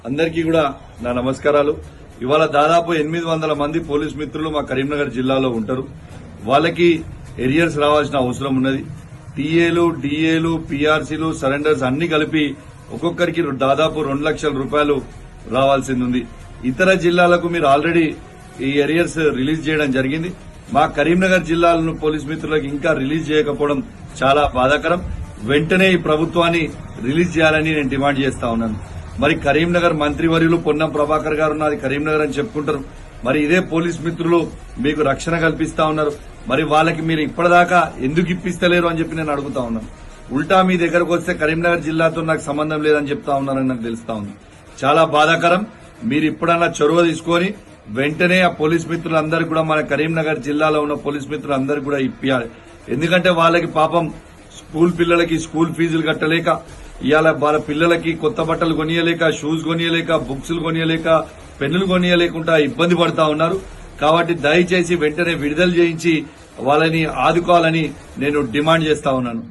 అందరికీ కూడా నా నమస్కారాలు. ఇవాళ దాదాపు 800 మంది పోలీస్ మిత్రులు మా కరీంనగర్ జిల్లాలో ఉంటారు. వాళ్ళకి ఎరియర్స్ రావాల్సిన అవసరం ఉన్నది. టీఏలు, డిఏలు, పీఆర్సీలు, సరెండర్స్ అన్ని కలిపి ఒక్కొక్కరికి దాదాపు 2 లక్షల రూపాయలు రావాల్సింది ఉంది. ఇతర జిల్లాలకు మీరు ఆల్రెడీ ఈ ఎరియర్స్ రిలీజ్ చేయడం జరిగింది. మా కరీంనగర్ జిల్లాలను పోలీస్ మిత్రులకు ఇంకా రిలీజ్ చేయకపోవడం చాలా బాధాకరం. వెంటనే ఈ ప్రభుత్వాన్ని రిలీజ్ చేయాలని నేను డిమాండ్ చేస్తా ఉన్నాను. మరి కరీంనగర్ మంత్రివర్యులు పొన్నం ప్రభాకర్ గారు నాది కరీంనగర్ అని చెప్పుకుంటారు. మరి ఇదే పోలీస్ మిత్రులు మీకు రక్షణ కల్పిస్తా ఉన్నారు. మరి వాళ్ళకి మీరు ఇప్పటిదాకా ఎందుకు ఇప్పిస్తలేరు అని చెప్పి నేను అడుగుతా ఉన్నాను. ఉల్టా మీ దగ్గరకు వస్తే కరీంనగర్ జిల్లాతో నాకు సంబంధం లేదని చెప్తా ఉన్నారని నాకు తెలుస్తా ఉంది. చాలా బాధాకరం. మీరు ఇప్పుడన్నా చొరవ తీసుకొని వెంటనే ఆ పోలీస్ మిత్రులందరికీ కూడా మన కరీంనగర్ జిల్లాలో ఉన్న పోలీస్ మిత్రులందరికీ కూడా ఇప్పియాలి. ఎందుకంటే వాళ్ళకి పాపం స్కూల్ పిల్లలకి స్కూల్ ఫీజులు కట్టలేక, ఇవాళ వాళ్ళ పిల్లలకి కొత్త బట్టలు కొనియలేక, షూస్ కొనియలేక, బుక్స్ కొనియలేక, పెన్నులు కొనియలేకుండా ఇబ్బంది పడతా ఉన్నారు. కాబట్టి దయచేసి వెంటనే విడుదల చేయించి వాళ్ళని ఆదుకోవాలని నేను డిమాండ్ చేస్తా ఉన్నాను.